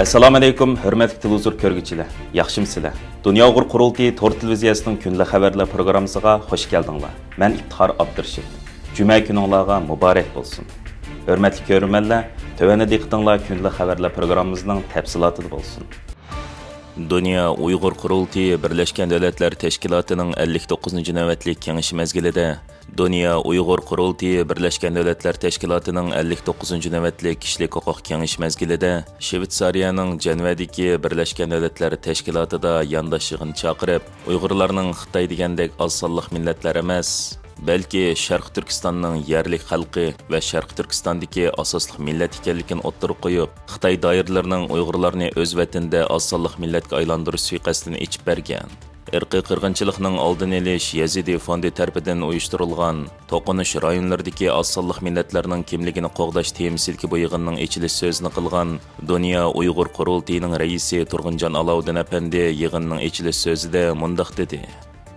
Assalomu alaykum, hurmatli televizor ko'rguvchilar. Yaxshimsizlar? Dunyo uyg'ur qurultiyi to'r televiziyasining kunlik xabarlar programmasiga xush keldinglar. Men Iftixor Abdurshid. Juma kuningizga muborak bo'lsin. Hurmatli ko'ruvchilar, tövəndə diqqətinizlər kunlik xabarlar programmamızın təfsilatı bo'lsin. Dünya Uyghur Qurultiyi Birleşken Devletler Teşkilatı'nın 59. növbətlik kengişi mezgilida Dünya Uyghur Qurultiyi Birleşken Devletler Teşkilatı'nın 59. növbətlik kişilik hüquq kengiş mezgilida Shvetsariyaning Jenevadagi Birleşken Devletler Teşkilatı'da yandaş yig'in chaqirib, Uyg'urlarning Xitoy degandek oz sonliq millatlar emas, balki Sharq Turkistonning yerlik xalqi va Sharq Turkistondagi asosli millat ekanligini o'ttirib qo'yib, Xitoy doiralarining Uyg'urlarni o'z vatanida oz sonliq millatga aylantirish suiqasdini ichib bergan. Irqiy qirg'inchilikning oldini olish Yazidi fondi tarafidan uyushtirilgan to'qinish rayonlaridagi oz sonliq millatlarning kimligini qo'g'dash temasidagi bu yig'inning ichilish so'zini qilgan Dunyo Uyg'ur Qurultiyining raisi Turg'unjon Alovdin apandi yig'inning ichilish so'zida mundaq dedi: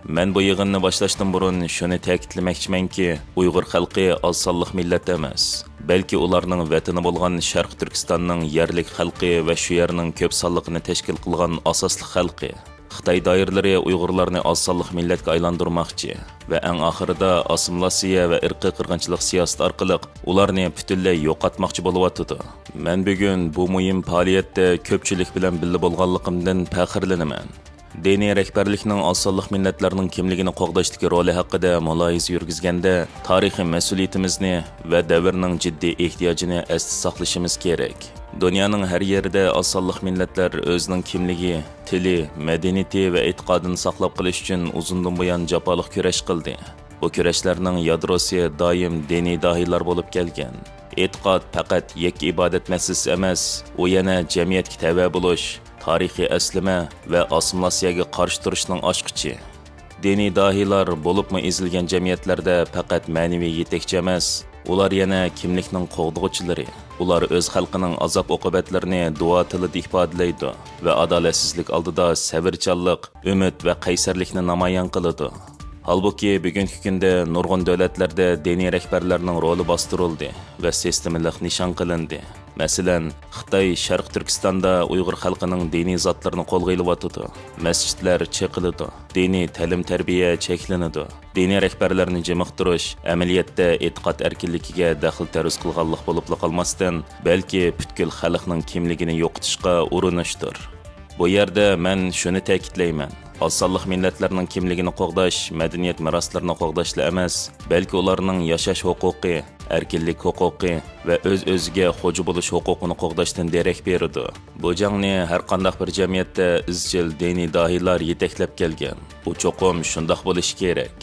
Men bu yig'inni boshlashdan burun shuni ta'kidlamoqchimanki, Uyg'ur xalqi oz sonliq millat emas, balki ularning vatani bo'lgan Sharq Turkistonning yerlik xalqi va shu yerning ko'p sonliqni tashkil qilgan asosli xalqi. Xitoy doiralari Uyg'urlarni oz sonliq millatga aylantirmoqchi va eng oxirida assimilyatsiya va irqiy qirg'inchilik siyosati orqali ularni butunlay yo'qotmoqchi bo'lyapti. Men bugun bu muhim faoliyatda ko'pchilik bilan birga bo'lganligimdan faxrlanaman. Diniy rahbarlikning oz sonliq millatlarning kimligini qo'g'dashdagi roli haqida muloyiza yurgizganda tarixiy mas'uliyatimizni va davrning jiddiy ehtiyojini esda saqlashimiz kerak. Dunyoning har yerida oz sonliq millatlar o'zining kimligi, tili, madaniyati va e'tiqodini saqlab qolish uchun uzundan buyon jafoliq kurash qildi. Bu kurashlarning yadrosi doim diniy dohiylar bo'lib kelgan. E'tiqod faqat yakka ibodat masalasi emas, u yana jamiyatga tava bo'lish, tarixiy aslima va assimilyatsiyaga qarshi turishning ochqichi. Diniy dohiylar bo'libmi ezilgan jamiyatlarda faqat ma'naviy yetakchi emas, ular yana kimlikning qo'g'dug'uchilari. Ular o'z xalqining azob oqibatlarini duo tilida ifodalaydi va adolatsizlik oldida sabrchanlik, umid va qaysarlikni namoyon qiladi. Halbuki bugungi kunda nurg'un davlatlarda diniy rahbarlarning roli bostirildi va sistemalik nishon qilindi. Masalan, Xitoy Sharq Turkistonda Uyg'ur xalqining diniy zotlarini qo'lga olyapti. Masjidlar cheqiladi, diniy ta'lim-tarbiya cheklanadi. Diniy rahbarlarni jamiqtirish amaliyotda e'tiqod erkinligiga daxl taruz qilganlik bo'lib qolmasdan, balki butkul xalqning kimligini yo'qotishga urinishdir. Bu yerda men shuni ta'kidlayman: oz sonliq millatlarning kimligini qo'g'dash madaniyat meroslarini qo'g'dashla emas, balki ularning yashash huquqi, erkinlik huquqi va o'z-o'ziga xo'ja bo'lish huquqini qo'g'dashdan darak beradi. Bu jangni har qanday bir jamiyatda izchil diniy dohiylar yetaklab kelgan. Bu cho'qim shundoq bo'lishi kerak.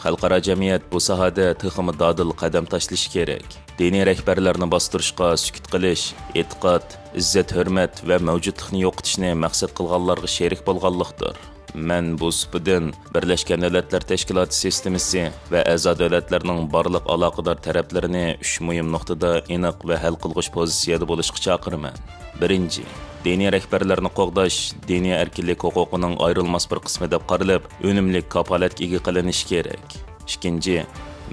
Xalqaro jamiyat bu sohada texmi dodil qadam tashlashi kerak. Diniy rahbarlarni bostirishga sukut qilish, e'tiqod, izzat, hurmat va mavjudlikni yo'qotishni maqsad qilganlarga sherik bo'lganlikdir. Men bu supidan Birleşken Devletler Teşkilatı sistemasi va a'zo davlatlarning barliq aloqador taraflarini uch muhim nuqtada aniq va hal qilg'ish pozitsiyada bo'lishga chaqiraman. Birinchi, diniy rahbarlarni qo'g'dash diniy erkinlik huquqining ayrilmas bir qismi deb qaralib, unumli kafolatga ega qilinishi kerak. Ikkinchi,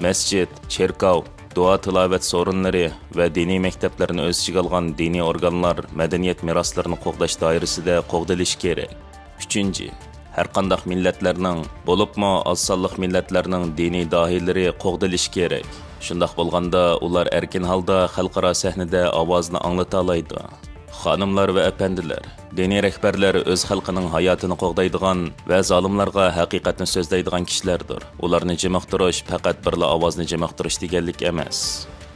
masjid, cherkov, duo tilovat so'rinlari va diniy maktablarni o'z ichiga olgan diniy organlar madaniyat meroslarini qo'g'dash doirasida qo'g'dilishi kerak. Uchinchi, har qanday millatlarning, bo'libmi oz sonliq millatlarning diniy dohiylari qo'g'dilishi kerak. Shundoq bo'lganda ular erkin holda xalqaro sahnada ovozini anglata oladi. Xonimlar va apandilar, diniy rahbarlar o'z xalqining hayotini qo'g'daydigan va zolimlarga haqiqatni so'zlaydigan kishilardir. Ularni jamiqtirish faqat birla ovozni jamiqtirish deganlik emas,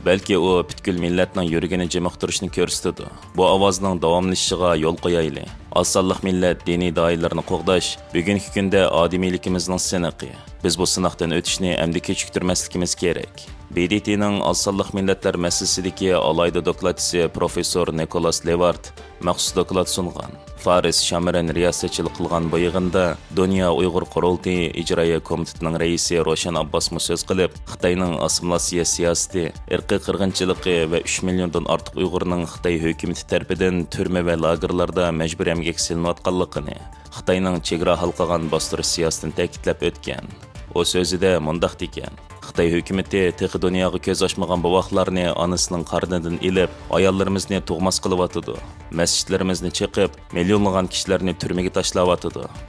balki u butkul millatning yuragini jamiqtirishni ko'rsatadi. Bu ovozning davomlashishiga yo'l qo'yaylik. Oz sonliq millat diniy doirlarni qo'g'dash bugungi kunda odamiyligimizning sinovi. Biz bu sinoqdan o'tishni endi kechiktirmasligimiz kerak. BDTning oz sonliq millatlar masalasidagi alayda dokladchisi professor Nikolas Levart maxsus doklad sungan. Faris Shamiran riyosatchilik qilgan bu yig'inda Dunyo Uyg'ur Qurultiyi ijroiya komitetining raisi Roshan Abbos so'z qilib, Xitoyning assimilyatsiya siyosati, irqiy qirg'inchiligi va 3 milliondan ortiq Uyg'urning Xitoy hukumati tarafidan turma va lagerlarda majburiy emgak silinayotganligini, Xitoyning chegara halqagan bostirish siyosatini ta'kidlab o'tgan. O sözüde mundaq degan: Xitoy hukumatı texi dunyoga ko'z ochmagan bovoqlarni onasining qarnidan ilib, ayollarimizni tug'mas qilyapti. Masjidlarimizni chiqib, millionlagan kishilarni turmaga tashlab.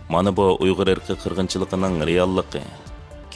Mana bu Uyg'ur irqi qirg'inchiligining realligi.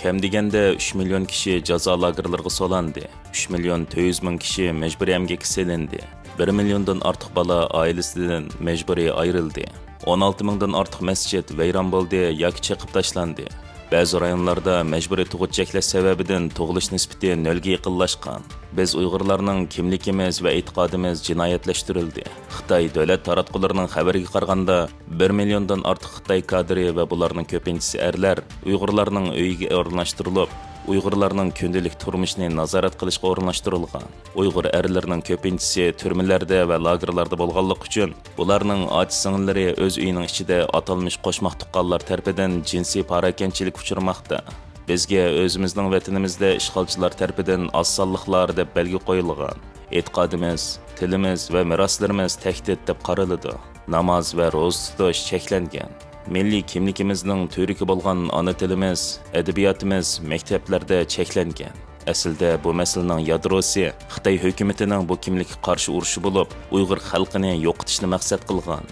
Kam deganda 3 million kishi jazo lagerlariga solandi. 3 million 400 ming kishi majburiy emgakka selindi. 1 milliondan ortiq bola oilasidan majburiy ayrildi. 16 mingdan ortiq masjid vayron bo'ldi yoki chiqib tashlandi. Ba'zi rayonlarda majburiy tug'ut cheklash sababidan tug'ilish nisbati nolga yaqinlashgan. Biz Uyg'urlarning kimligimiz va e'tiqodimiz jinoyatlashtirildi. Xitoy davlat taratqullarining xabariga qaraganda 1 milliondan ortiq Xitoy kadri va bularning ko'pinchisi erlar Uyg'urlarning uyiga o'rnashtirilib, Uyg'urlarning kundalik turmushini nazorat qilishga o'rnashtirilgan. Uyg'ur erlarining ko'pinchisi turmalarda va lagerlarda bo'lganligi uchun ularning ochi-singillari o'z uyining ichida atalmish qo'shmoq tuqqanlar tarafidan jinsiy parakanchilik uchirmoqda. Bizga o'zimizning vatanimizda ishg'olchilar tarafidan oz-sonliqlar deb belgi qo'yilgan. E'tiqodimiz, tilimiz va meroslarimiz tahdid deb qaraladi. Namoz va ro'za tutish cheklangan. Milliy kimligimizning turiki bo'lgan ona tilimiz, adabiyotimiz maktablarda cheklangan. Aslida bu masalaning yadrosi Xitoy hukumatining bu kimlikka qarshi urushi bo'lib, Uyg'ur xalqini yo'qotishni maqsad qilgan.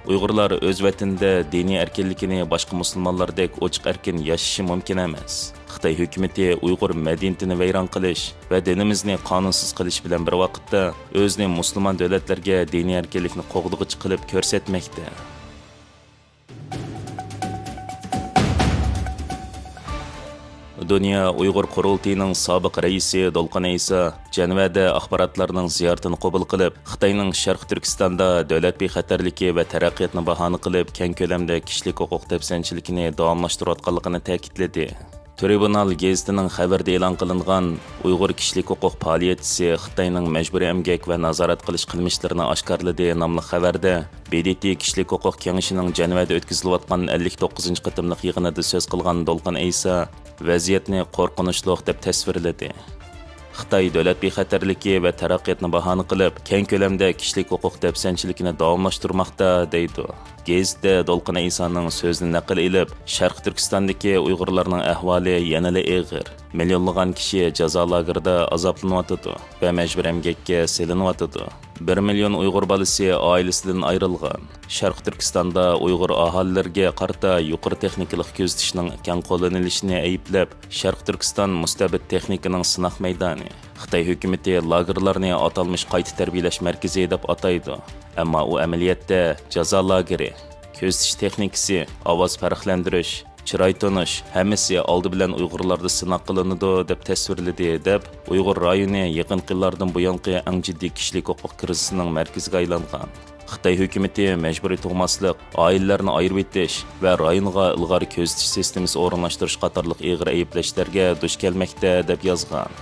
Uyg'urlar o'z vatanida diniy erkinligini boshqa musulmonlardek ochiq erkin yashashi mumkin emas. Xitoy hukumati Uyg'ur madaniyatini vayron qilish va dinimizni qonunsiz qilish bilan bir vaqtda o'zining musulmon davlatlarga diniy erkinlikni qo'g'dug'ich qilib ko'rsatmoqda. Dünya Uyghur Qurultayının sobiq raisi Dolqin Aysa Janvada axborotlarning ziyoratini qabul qilib, Xitoyning Sharq Turkistonda davlat bexatarligi va taraqqiyotni bahona qilib, keng ko'lamda kishilik huquq dafsanchiligini davomlashtirayotganligini ta'kidladi. Tribunal gazetining xabarida e'lon qilingan Uyg'ur kishilik huquq faoliyatchisi Xitoyning majburiy emgak va nazorat qilish qilmishlarini oshkorladi nomli xabarda BDT kishilik huquq kengashining Janvada o'tkazilayotgan 59-qatimliq yig'inida so'z qilgan Dolqin Aysa vaziyatni qo'rqinchli deb tasvirladi. Xitoy davlat bexatarligi va taraqqiyotni bahona qilib, keng ko'lamda kishilik huquq dafsanchiligini davomlashtirmoqda deydi. Gazetda Dolqin Aysoning so'zini naql elib, Sharq Turkistondagi Uyg'urlarning ahvoli yanada og'ir. Millionlagan kishi jazo lagerida azoblanyotdi va majbur emgakka selinyotdi. 1 million Uyg'ur bolasi oilasidan ayrilgan. Sharq Turkistonda Uyg'ur aholilarga qarata yuqori texnikalik ko'zatishning keng qo'llanilishini ayblab, Sharq Turkiston mustabid texnikaning sinoq maydoni. Xitoy hukumati lagerlarni atalmish qayta tarbiyalash markazi deb ataydi. Ammo u amaliyotda jazo lageri, ko'zatish texnikasi, ovoz farqlantirish, chiroy tonish hammasi oldi bilan Uyg'urlarda sinoq qilinadi deb tasvirladi deb Uyg'ur rayoni yaqin yillardan buyongi eng jiddiy kishilik huquq krizisining markaziga aylangan. Xitoy hukumati majburiy tug'maslik, oilalarni ayirib etish va rayonga ilg'or ko'zatish sistemasi o'rnashtirish qatorliq og'ir ayblashlarga duch kelmoqda deb yozgan.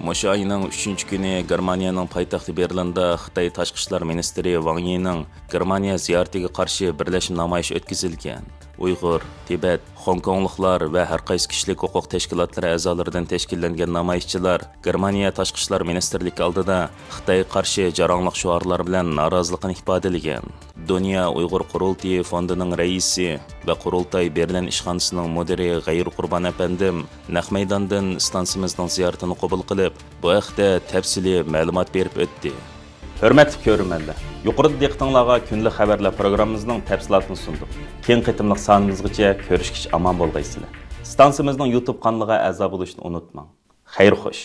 Mushu ayning 3-kuni Germaniyaning poytaxti Berlinda Xitoy tashqi ishlar ministri Wang Yining Germaniya ziyoratiga qarshi birlashma namoyish o'tkazilgan. Uyg'ur, Tibet, Hongkongliklar va har qaysi kishilik huquq tashkilotlari a'zolaridan tashkillangan namoyishchilar Germaniya tashqi ishlar ministrligi oldida Xitoy qarshi jarangliq shuarlar bilan noroziligini ifodalagan. Dünya Uyg'ur Qurultayi fondining raisi va Qurultay Berlin ishxonasining mudiri G'ayur Qurbon apandim naq maydondan stansimizning ziyoratini qabul qilib, bu haqda tafsili ma'lumot berib o'tdi. Hürmetli ko'rmanlar, yuqorida diqqatingizga kunlik xabarlar programmamizning tafsilotini sundik. Keng qitimliq sonimizgacha ko'rishgich omon bo'lgaysizlar. Stansiyamizning YouTube kanaliga a'zo bo'lishni unutmang. Xayr xo'sh.